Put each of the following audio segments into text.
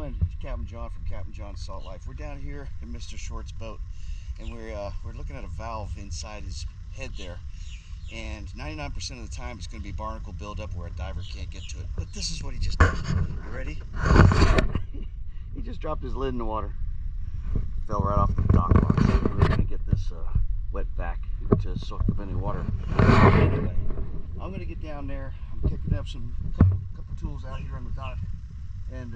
doing? It's Captain John from Captain John's Salt Life. We're down here in Mr. Short's boat, and we're looking at a valve inside his head there. And 99% of the time, it's going to be barnacle buildup where a diver can't get to it. But this is what he just did. You ready? He just dropped his lid in the water. Fell right off the dock box. We're going to get this wet vac to soak up any water. Anyway, I'm going to get down there. I'm picking up some couple tools out here on the dock, and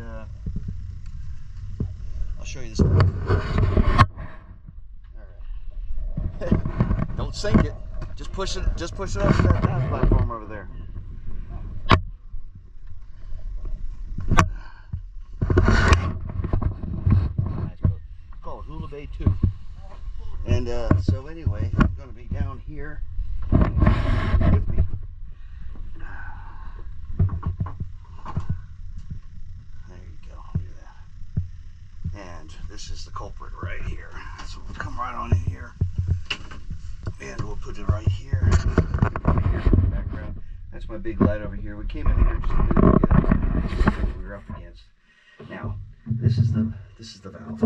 I'll show you this. All right. Don't sink it. Just push it up to that down platform over there. Nice boat. It's called Hula Bay 2. And so anyway, I'm going to be down here with me. There you go. Look at that. And this is the culprit right here. So we'll come right on in here. And we'll put it right here. In the background. That's my big light over here. We came in here just a minute ago. We were up against. Now, this is the valve.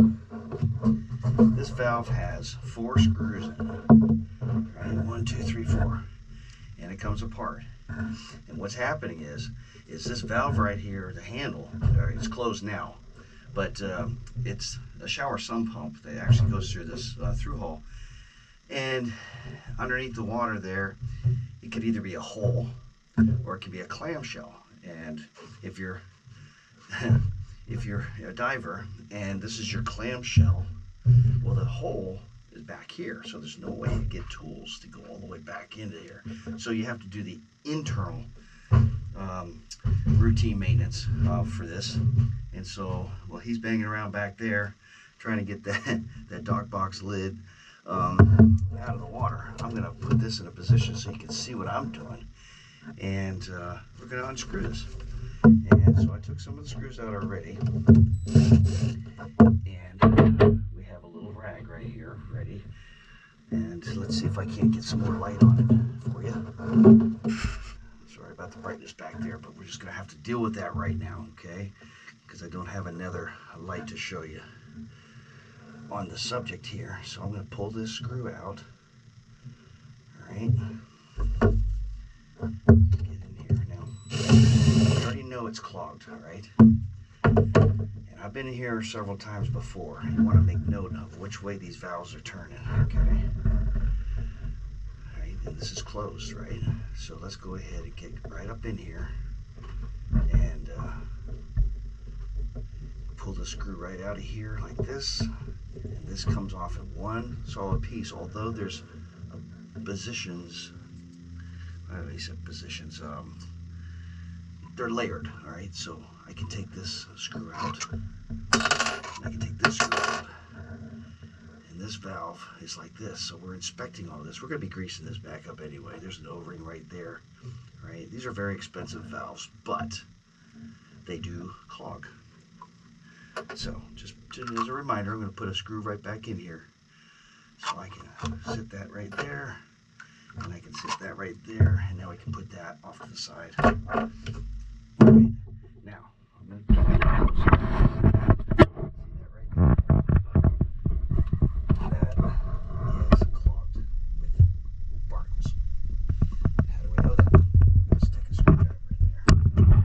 This valve has 4 screws in it. Right? 1, 2, 3, 4. And it comes apart. And what's happening is this valve right here, the handle, it's closed now, but it's a shower sump pump that actually goes through this through hole. And underneath the water there, it could either be a hole or it could be a clamshell. And if you're a diver and this is your clamshell, well, the hole is back here, so there's no way to get tools to go all the way back into here. So you have to do the internal routine maintenance for this. And so, well, he's banging around back there trying to get that dock box lid out of the water. I'm going to put this in a position so you can see what I'm doing, and we're going to unscrew this. And so I took some of the screws out already, and we have a little rag right here ready, and let's see if I can't get some more light on it for you. Sorry about the brightness back there, but we're just going to have to deal with that right now, okay, because I don't have another light to show you on the subject here. So I'm going to pull this screw out. Alright, get in here now. You already know it's clogged, alright? And I've been in here several times before. You want to make note of which way these valves are turning, okay? Alright, and this is closed, right? So let's go ahead and get right up in here and pull the screw right out of here like this. And this comes off in one solid piece, although there's positions, he said positions, they're layered, all right? So I can take this screw out, and I can take this screw out, and this valve is like this. So we're inspecting all of this. We're going to be greasing this back up anyway. There's an O-ring right there, right? These are very expensive valves, but they do clog. So just as a reminder, I'm going to put a screw right back in here. So I can sit that right there, and I can sit that right there, and now I can put that off to the side. Right. Now, I'm going to see that right there? That is clogged with barnacles. How do we know that? Let's stick a screwdriver in there.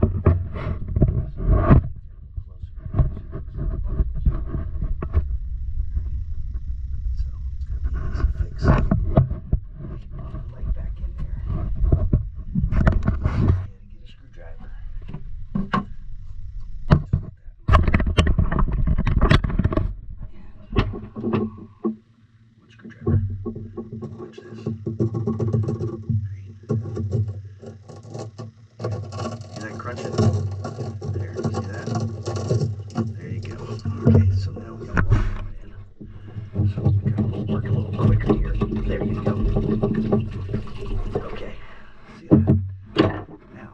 Crunching. There, you see that? There you go. Okay, so now we got water coming in. So we gotta work a little quicker here. There you go. Okay, see that? Now,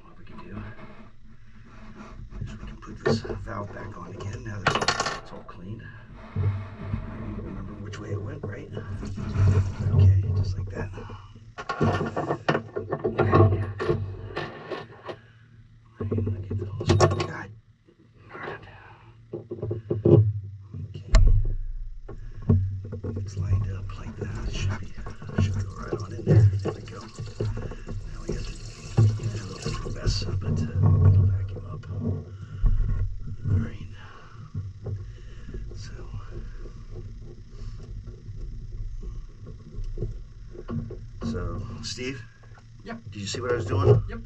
what we can do is we can put this valve back on again. Now that it's all clean. Remember which way it went, right? Okay, just like that. God. mess, but it'll vacuum up. Alright. So, Steve? Yep. Did you see what I was doing? Yep.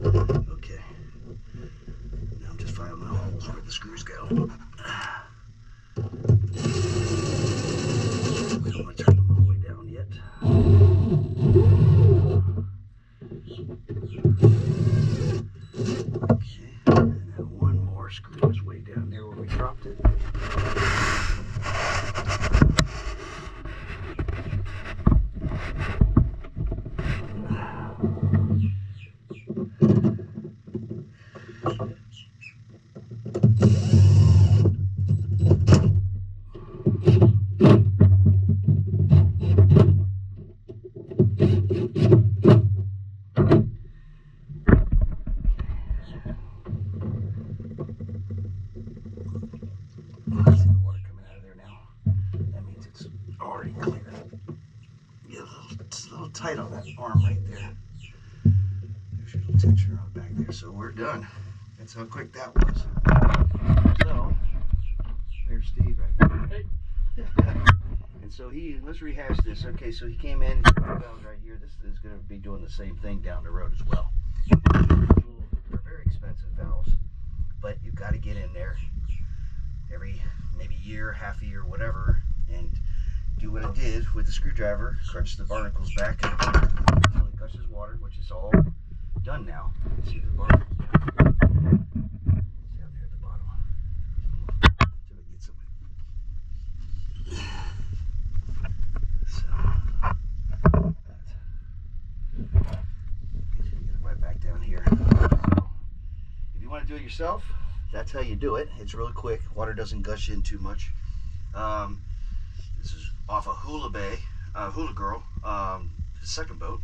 Okay. Now I'm just finding the holes where the screws go. We don't want to turn them all the way down yet. Okay, and then one more screw is way down there where we dropped it. See the water coming out of there now. That means it's already clear. Get it's a little tight on that arm right there. There's your little texture on the back there. So we're done. That's how quick that was. So, there's Steve right there. Hey. And so let's rehash this. Okay, so he came in, valves right here. This is going to be doing the same thing down the road as well. They're very expensive valves, but you've got to get in there every maybe year, half a year, whatever, and do what I did with the screwdriver, crunch the barnacles back until it gushes water, which is all done now. See the barnacles down there at the bottom. So it gets get it right back down here. So if you want to do it yourself, that's how you do it. It's really quick. Water doesn't gush in too much. This is off of Hula Girl, his second boat.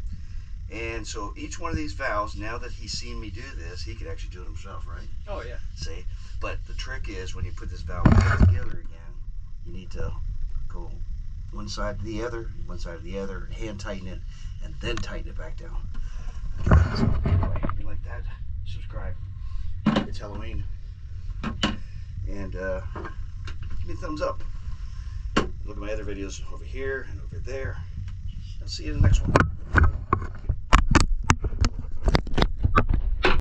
And so each one of these valves, now that he's seen me do this, he could actually do it himself, right? Oh yeah. See? But the trick is when you put this valve back together again, you need to go one side to the other, hand tighten it, and then tighten it back down. Okay, so anyway, if you like that, subscribe. It's Halloween. And give me a thumbs up. Look at my other videos over here and over there. I'll see you in the next one.